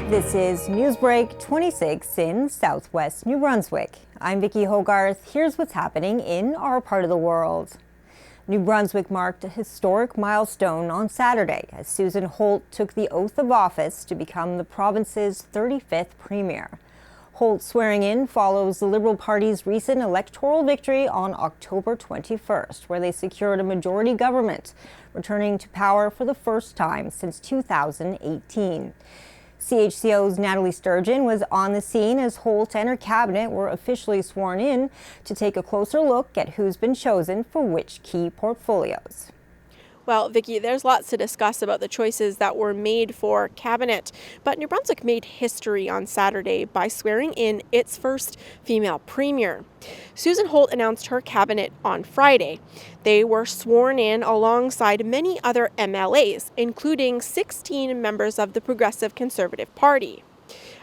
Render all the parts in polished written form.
This is NewsBreak26 in Southwest New Brunswick. I'm Vicki Hogarth. Here's what's happening in our part of the world. New Brunswick marked a historic milestone on Saturday as Susan Holt took the oath of office to become the province's 35th premier. Holt's swearing in follows the Liberal Party's recent electoral victory on October 21st, where they secured a majority government, returning to power for the first time since 2018. CHCO's Nathalie Sturgeon was on the scene as Holt and her cabinet were officially sworn in to take a closer look at who's been chosen for which key portfolios. Well, Vicki, there's lots to discuss about the choices that were made for cabinet, but New Brunswick made history on Saturday by swearing in its first female premier. Susan Holt announced her cabinet on Friday. They were sworn in alongside many other MLAs, including 16 members of the Progressive Conservative Party.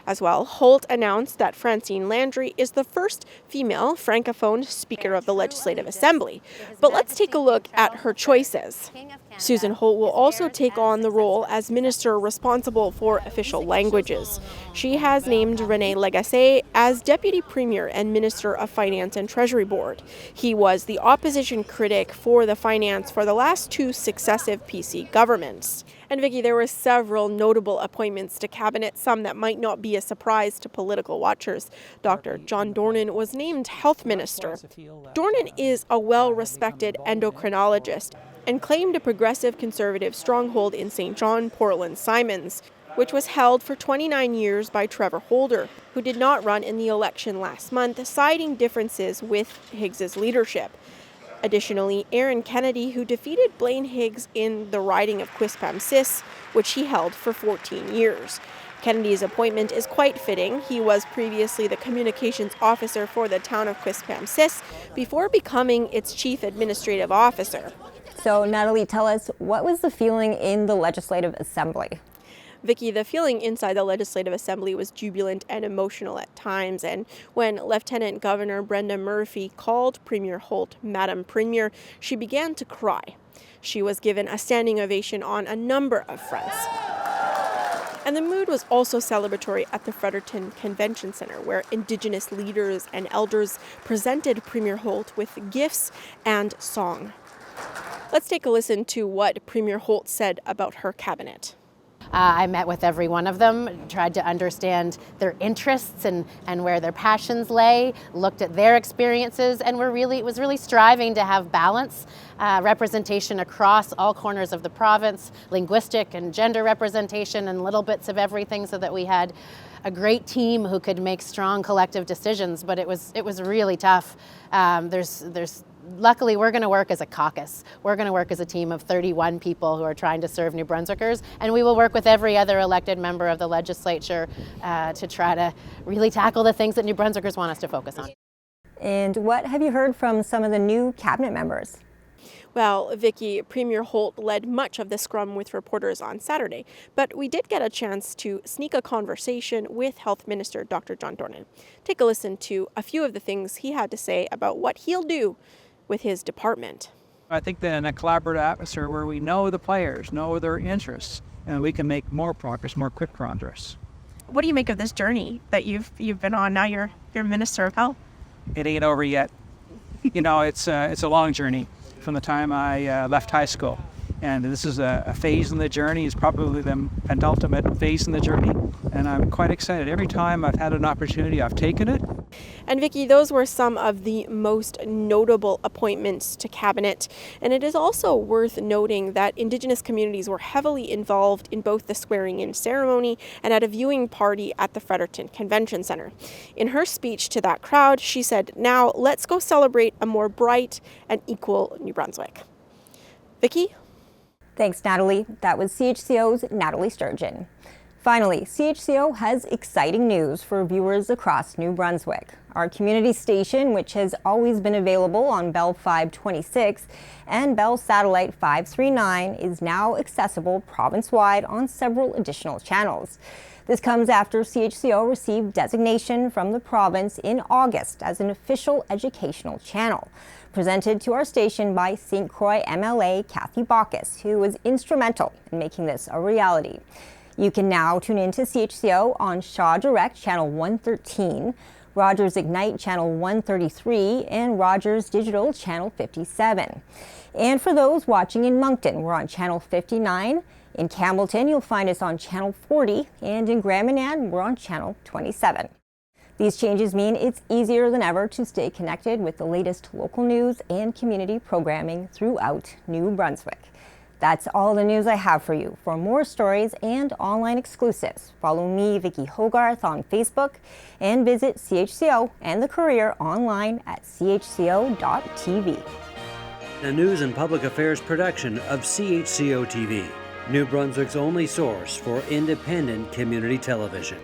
As well, Holt announced that Francine Landry is the first female Francophone Speaker of the Legislative Assembly. But let's take a look at her choices. Susan Holt will also take on the role as Minister responsible for official languages. She has named René Lagacé as Deputy Premier and Minister of Finance and Treasury Board. He was the opposition critic for the finance for the last two successive PC governments. And Vicki, there were several notable appointments to cabinet, some that might not be a surprise to political watchers. Dr. John Dornan was named Health Minister. Dornan is a well-respected endocrinologist and claimed a progressive conservative stronghold in St. John, Portland, Simons, which was held for 29 years by Trevor Holder, who did not run in the election last month, citing differences with Higgs's leadership. Additionally, Aaron Kennedy, who defeated Blaine Higgs in the riding of Quispamsis, which he held for 14 years. Kennedy's appointment is quite fitting. He was previously the communications officer for the town of Quispamsis before becoming its chief administrative officer. So, Nathalie, tell us, what was the feeling in the Legislative Assembly? Vicki, the feeling inside the Legislative Assembly was jubilant and emotional at times, and when Lieutenant Governor Brenda Murphy called Premier Holt Madam Premier, she began to cry. She was given a standing ovation on a number of fronts. And the mood was also celebratory at the Fredericton Convention Centre, where Indigenous leaders and elders presented Premier Holt with gifts and song. Let's take a listen to what Premier Holt said about her cabinet. I met with every one of them, tried to understand their interests and where their passions lay, looked at their experiences, and was really striving to have balance, representation across all corners of the province, linguistic and gender representation and little bits of everything, so that we had a great team who could make strong collective decisions. But it was really tough. Luckily, we're going to work as a caucus. We're going to work as a team of 31 people who are trying to serve New Brunswickers, and we will work with every other elected member of the legislature to try to really tackle the things that New Brunswickers want us to focus on. And what have you heard from some of the new cabinet members? Well, Vicki, Premier Holt led much of the scrum with reporters on Saturday, but we did get a chance to sneak a conversation with Health Minister Dr. John Dornan. Take a listen to a few of the things he had to say about what he'll do with his department. I think that in a collaborative atmosphere where we know the players, know their interests, and we can make more progress, more quick progress. What do you make of this journey that you've been on? Now you're Minister of Health. It ain't over yet. You know, it's a long journey from the time I left high school. And this is a phase in the journey. It's probably the penultimate phase in the journey. And I'm quite excited. Every time I've had an opportunity, I've taken it. And Vicki, those were some of the most notable appointments to cabinet. And it is also worth noting that Indigenous communities were heavily involved in both the swearing-in ceremony and at a viewing party at the Fredericton Convention Centre. In her speech to that crowd, she said, "Now let's go celebrate a more bright and equal New Brunswick." Vicki? Thanks, Nathalie. That was CHCO's Nathalie Sturgeon. Finally, CHCO has exciting news for viewers across New Brunswick. Our community station, which has always been available on Bell 526 and Bell Satellite 539, is now accessible province-wide on several additional channels. This comes after CHCO received designation from the province in August as an official educational channel, presented to our station by St. Croix MLA Kathy Baucus, who was instrumental in making this a reality. You can now tune in to CHCO on Shaw Direct Channel 113, Rogers Ignite Channel 133, and Rogers Digital Channel 57. And for those watching in Moncton, we're on Channel 59. In Campbellton, you'll find us on Channel 40, and in Grand Manan, we're on Channel 27. These changes mean it's easier than ever to stay connected with the latest local news and community programming throughout New Brunswick. That's all the news I have for you. For more stories and online exclusives, follow me, Vicki Hogarth, on Facebook, and visit CHCO and the Courier online at CHCO.TV. A news and public affairs production of CHCO-TV, New Brunswick's only source for independent community television.